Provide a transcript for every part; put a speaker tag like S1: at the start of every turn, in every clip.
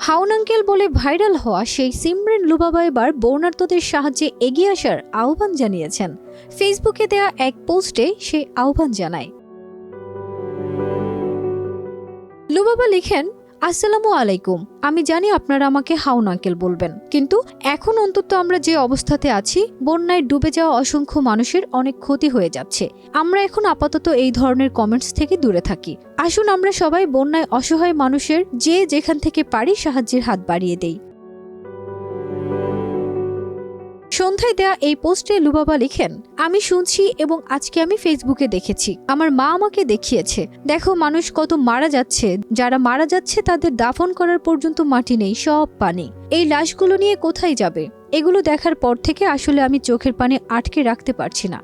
S1: হাউন uncle বলে viral হওয়া সেই সিমরেন লুবাবা এবার বর্ণার্থদের সাহায্যে এগিয়ে আসার আহ্বান জানিয়েছেন। ফেসবুকে দেয়া এক পোস্টে সে আহ্বান জানায়। লুবাবা লিখেন, আসসালামু আলাইকুম, আমি জানি আপনারা আমাকে হাউন আঙ্কেল বলবেন, কিন্তু এখন অন্তত আমরা যে অবস্থাতে আছি, বন্যায় ডুবে যাওয়া অসংখ্য মানুষের অনেক ক্ষতি হয়ে যাচ্ছে। আমরা এখন আপাতত এই ধরনের কমেন্টস থেকে দূরে থাকি। আসুন আমরা সবাই বন্যায় অসহায় মানুষের যে যেখান থেকে পারি সাহায্যের হাত বাড়িয়ে দেই। সন্ধ্যায় দেয়া এই পোস্টে লুবাবা লিখেন, আমি শুনছি এবং আজকে আমি ফেসবুকে দেখেছি, আমার মা আমাকে দেখিয়েছে, দেখো মানুষ কত মারা যাচ্ছে, যারা মারা যাচ্ছে তাদের দাফন করার পর্যন্ত মাটি নেই, সব পানি। এই লাশগুলো নিয়ে কোথায় যাবে? এগুলো দেখার পর থেকে আসলে আমি চোখের পানি আটকে রাখতে পারছি না।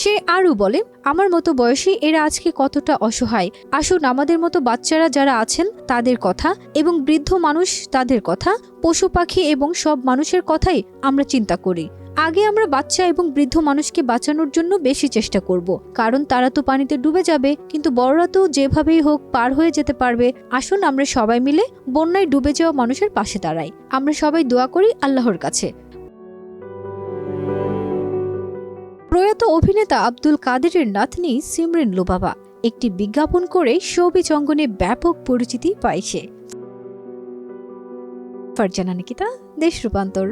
S1: সে আরও বলে, আমার মতো বয়সী এরা আজকে কতটা অসহায়। আসুন আমাদের মতো বাচ্চারা যারা আছেন তাদের কথা এবং বৃদ্ধ মানুষ তাদের কথা, পশু পাখি এবং সব মানুষের কথাই আমরা চিন্তা করি। আগে আমরা বাচ্চা এবং বৃদ্ধ মানুষকে বাঁচানোর জন্য বেশি চেষ্টা করব, কারণ তারা তো পানিতে ডুবে যাবে, কিন্তু বড়রা তো যেভাবেই হোক পার হয়ে যেতে পারবে। আসুন আমরা সবাই মিলে বন্যায় ডুবে যাওয়া মানুষের পাশে দাঁড়াই। আমরা সবাই দোয়া করি আল্লাহর কাছে। প্রয়াত অভিনেতা আব্দুল কাদেরের নাতনি সিমরেন লুবাবা একটি বিজ্ঞাপন করে শোবিজ অঙ্গনে ব্যাপক পরিচিতি পায় সে। ফারজানা নিকিতা, দেশ রূপান্তর।